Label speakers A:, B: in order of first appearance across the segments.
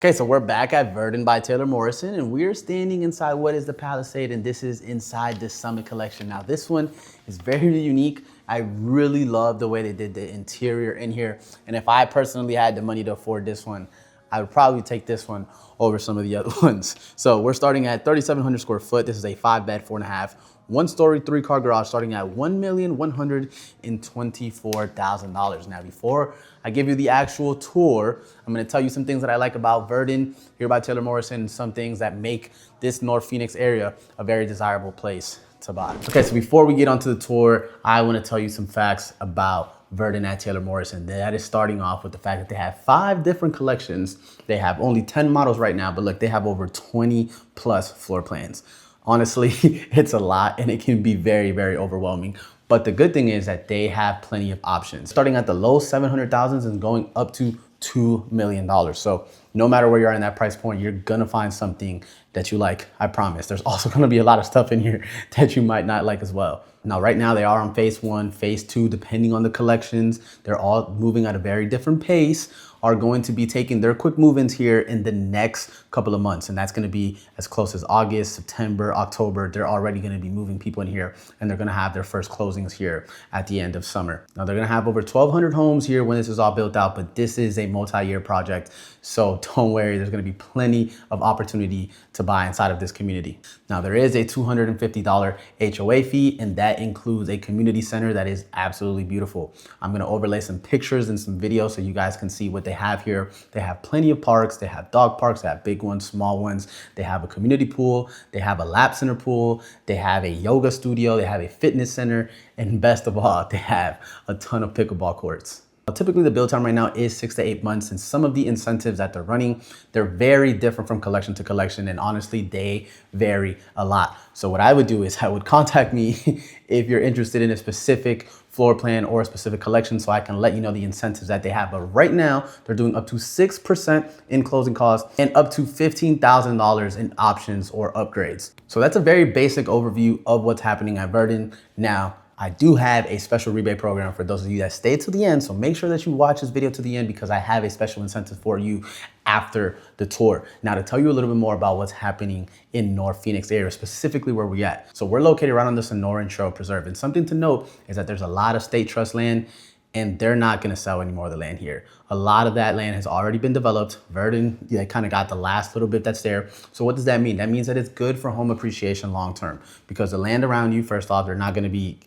A: Okay, so we're back at Verdin by Taylor Morrison, and we're standing inside what is the Palisade, and this is inside the Summit Collection. Now, this one is very unique. I really love the way they did the interior in here, and if I personally had the money to afford this one, I would probably take this one over some of the other ones. So we're starting at 3,700 square foot. This is a 5-bed, 4.5, 1-story, 3-car garage starting at $1,124,000. Now, before I give you the actual tour, I'm gonna tell you some things that I like about Verdin here by Taylor Morrison, and some things that make this North Phoenix area a very desirable place to buy. Okay, so before we get onto the tour, I wanna tell you some facts about Verdin at Taylor Morrison. That is starting off with the fact that they have 5 different collections. They have only 10 models right now, but look, they have over 20 plus floor plans. Honestly, it's a lot and it can be very, very overwhelming. But the good thing is that they have plenty of options, starting at the low 700,000s and going up to $2 million. So no matter where you are in that price point, you're gonna find something that you like, I promise. There's also gonna be a lot of stuff in here that you might not like as well. Now, right now they are on phase 1, phase 2, depending on the collections. They're all moving at a very different pace, are going to be taking their quick move-ins here in the next couple of months. And that's gonna be as close as August, September, October. They're already gonna be moving people in here, and they're gonna have their first closings here at the end of summer. Now, they're gonna have over 1,200 homes here when this is all built out, but this is a multi-year project. So don't worry, there's gonna be plenty of opportunity to buy inside of this community. Now, there is a $250 HOA fee, and that includes a community center that is absolutely beautiful. I'm gonna overlay some pictures and some videos so you guys can see what they have here. They have plenty of parks. They have dog parks. They have big ones, small ones. They have a community pool. They have a lap center pool. They have a yoga studio. They have a fitness center. And best of all, they have a ton of pickleball courts. Typically, the build time right now is 6 to 8 months, and some of the incentives that they're running, they're very different from collection to collection, and honestly, they vary a lot. So what I would do is I would contact me if you're interested in a specific floor plan or a specific collection, so I can let you know the incentives that they have. But right now, they're doing up to 6% in closing costs and up to $15,000 in options or upgrades. So that's a very basic overview of what's happening at Verdin. Now, I do have a special rebate program for those of you that stay to the end. So make sure that you watch this video to the end, because I have a special incentive for you after the tour. Now, to tell you a little bit more about what's happening in North Phoenix area, specifically where we're at. So we're located right on the Sonoran Desert Preserve. And something to note is that there's a lot of state trust land, and they're not gonna sell any more of the land here. A lot of that land has already been developed. Verdin, they kind of got the last little bit that's there. So what does that mean? That means that it's good for home appreciation long-term, because the land around you, first off, they're not gonna be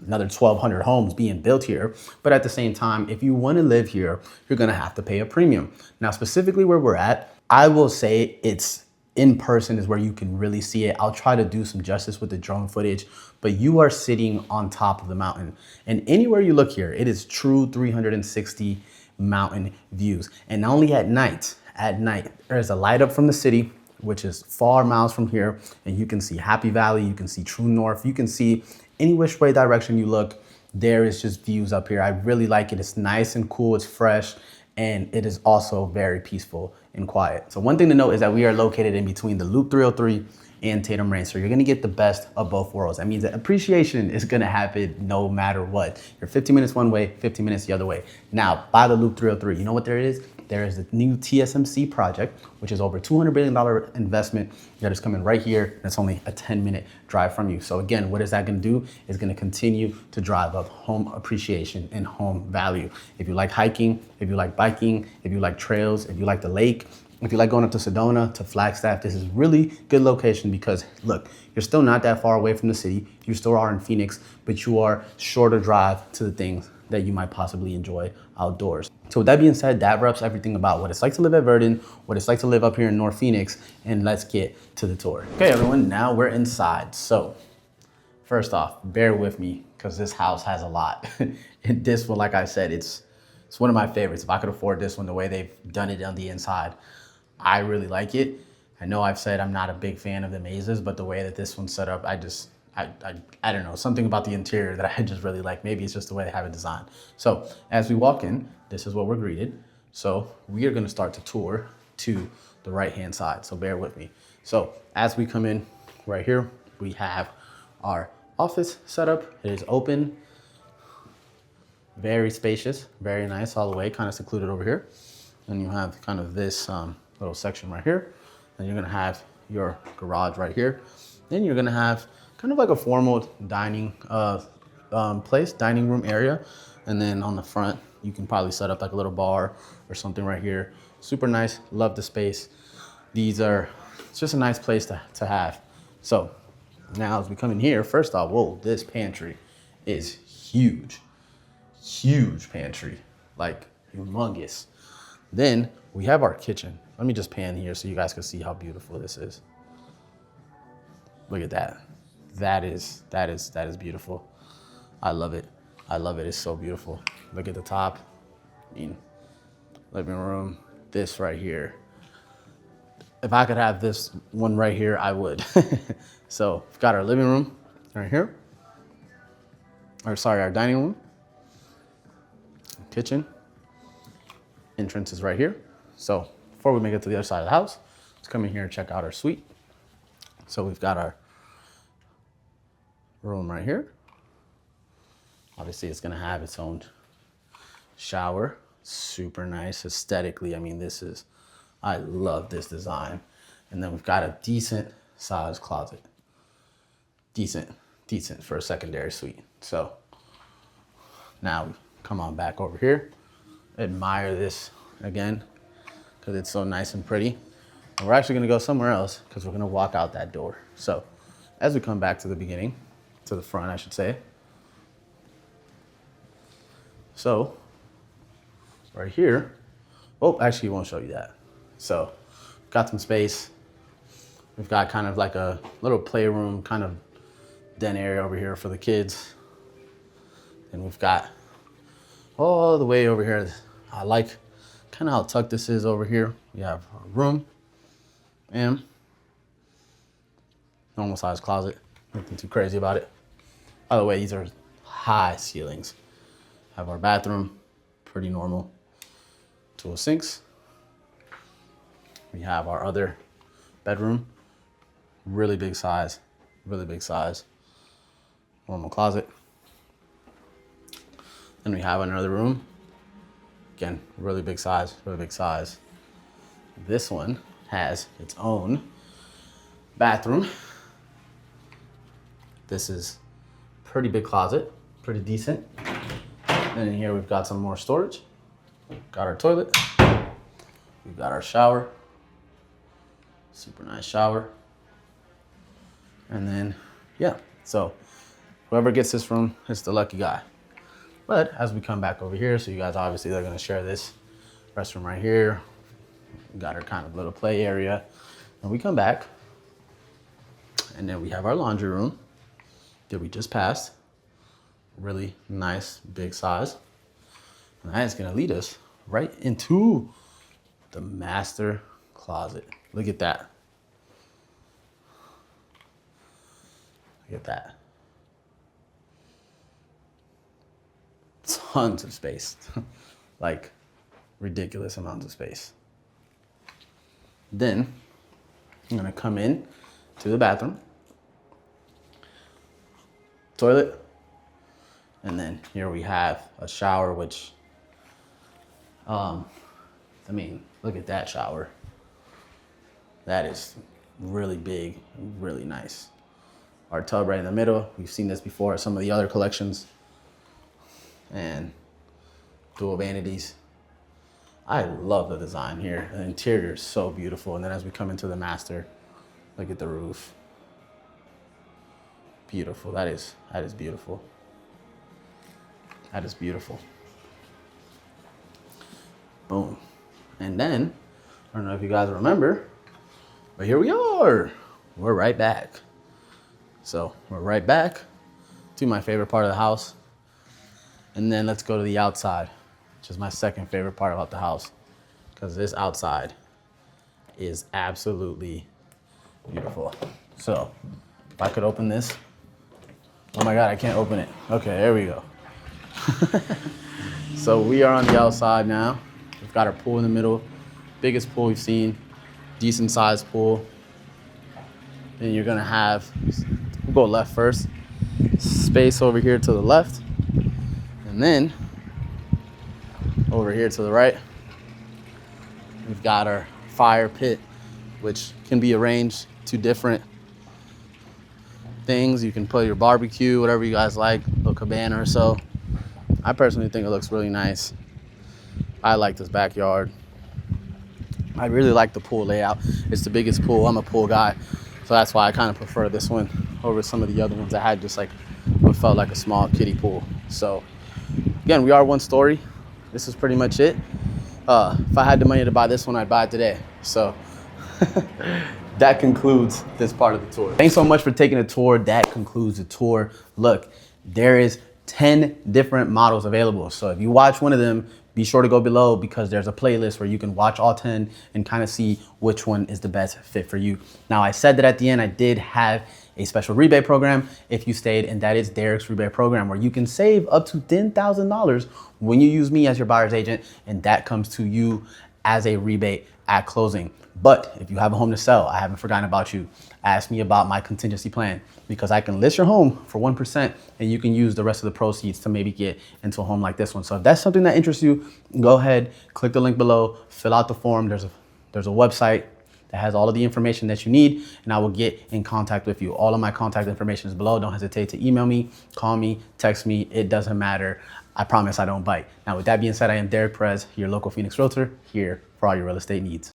A: another 1,200 homes being built here. But at the same time, if you wanna live here, you're gonna have to pay a premium. Now, specifically where we're at, I will say it's in person is where you can really see it. I'll try to do some justice with the drone footage, but you are sitting on top of the mountain. And anywhere you look here, it is true 360 mountain views. And not only at night, there's a light up from the city, which is far miles from here. And you can see Happy Valley, you can see True North, you can see any which way direction you look, there is just views up here. I really like it. It's nice and cool, it's fresh, and it is also very peaceful and quiet. So one thing to note is that we are located in between the Loop 303 and Tatum Range. So you're gonna get the best of both worlds. That means that appreciation is gonna happen no matter what. You're 15 minutes one way, 15 minutes the other way. Now, by the Loop 303, you know what there is? There is the new TSMC project, which is over $200 billion investment that is coming right here. That's only a 10-minute drive from you. So again, what is that gonna do? It's gonna continue to drive up home appreciation and home value. If you like hiking, if you like biking, if you like trails, if you like the lake, if you like going up to Sedona, to Flagstaff, this is really good location, because look, you're still not that far away from the city. You still are in Phoenix, but you are shorter drive to the things that you might possibly enjoy outdoors. So with that being said, that wraps everything about what it's like to live at Verdin, what it's like to live up here in North Phoenix, and let's get to the tour. Okay, everyone, now we're inside. So first off, bear with me, because this house has a lot. And this one, like I said, it's one of my favorites. If I could afford this one, the way they've done it on the inside, I really like it. I know I've said I'm not a big fan of the mazes, but the way that this one's set up, I don't know, something about the interior that I just really like. Maybe it's just the way they have it designed. So as we walk in, this is what we're greeted. So we are gonna start the tour to the right-hand side, so bear with me. So as we come in right here, we have our office setup. It is open, very spacious, very nice all the way, kind of secluded over here. And you have kind of this little section right here. Then you're gonna have your garage right here. Then you're gonna have kind of like a formal dining dining room area. And then on the front, you can probably set up like a little bar or something right here. Super nice, love the space. It's just a nice place to have. So now as we come in here, first off, whoa, this pantry is huge. Huge pantry, like humongous. Then we have our kitchen. Let me just pan here so you guys can see how beautiful this is. Look at that. That is beautiful. I love it. I love it. It's so beautiful. Look at the top. I mean, living room. This right here. If I could have this one right here, I would. So we've got our living room right here. Or sorry, our dining room. Kitchen. Entrance is right here. So before we make it to the other side of the house, let's come in here and check out our suite. So we've got our room right here. Obviously it's gonna have its own shower. Super nice aesthetically. I mean, I love this design. And then we've got a decent sized closet. Decent for a secondary suite. So now come on back over here. Admire this again, because it's so nice and pretty. And we're actually gonna go somewhere else because we're gonna walk out that door. So as we come back to the beginning, to the front, I should say. So right here, oh, actually, won't show you that. So got some space. We've got kind of like a little playroom, kind of den area over here for the kids. And we've got all the way over here. I like kind of how tucked this is over here. We have a room and normal size closet. Nothing too crazy about it. By the way, these are high ceilings. Have our bathroom, pretty normal. 2 sinks. We have our other bedroom, really big size, normal closet. Then we have another room, again, really big size. This one has its own bathroom. This is pretty big closet, pretty decent. And in here we've got some more storage. Got our toilet. We've got our shower. Super nice shower. And then, yeah, so whoever gets this room is the lucky guy. But as we come back over here, so you guys obviously are gonna share this restroom right here. We got our kind of little play area. And we come back, and then we have our laundry room that we just passed. Really nice, big size. And that is gonna lead us right into the master closet. Look at that. Look at that. Tons of space. Like ridiculous amounts of space. Then I'm gonna come in to the bathroom, toilet, and then here we have a shower, which, I mean, look at that shower. That is really big, really nice. Our tub right in the middle. We've seen this before at some of the other collections. And dual vanities. I love the design here. The interior is so beautiful. And then as we come into the master, look at the roof. Beautiful. That is beautiful. That is beautiful. Boom. And then, I don't know if you guys remember, but here we are. We're right back. So we're right back to my favorite part of the house. And then let's go to the outside, which is my second favorite part about the house, because this outside is absolutely beautiful. So if I could open this. Oh my God, I can't open it. Okay, there we go. So we are on the outside now. We've got our pool in the middle, biggest pool we've seen, decent sized pool. Then you're gonna have, we'll go left first, space over here to the left. And then over here to the right, we've got our fire pit, which can be arranged to different things. You can put your barbecue, whatever you guys like, a little cabana or so. I personally think it looks really nice. I like this backyard. I really like the pool layout. It's the biggest pool. I'm a pool guy, so that's why I kind of prefer this one over some of the other ones that had just like what felt like a small kiddie pool. So again, we are 1 story. This is pretty much it. If I had the money to buy this one, I'd buy it today. So that concludes this part of the tour. Thanks so much for taking a tour. That concludes the tour. Look, there is 10 different models available. So if you watch one of them, be sure to go below because there's a playlist where you can watch all 10 and kind of see which one is the best fit for you. Now, I said that at the end, I did have a special rebate program if you stayed, and that is Derek's rebate program, where you can save up to $10,000 when you use me as your buyer's agent, and that comes to you as a rebate at closing. But if you have a home to sell, I haven't forgotten about you. Ask me about my contingency plan, because I can list your home for 1% and you can use the rest of the proceeds to maybe get into a home like this one. So if that's something that interests you, go ahead, click the link below, fill out the form. There's a website that has all of the information that you need, and I will get in contact with you. All of my contact information is below. Don't hesitate to email me, call me, text me. It doesn't matter. I promise I don't bite. Now, with that being said, I am Derek Perez, your local Phoenix Realtor, here for all your real estate needs.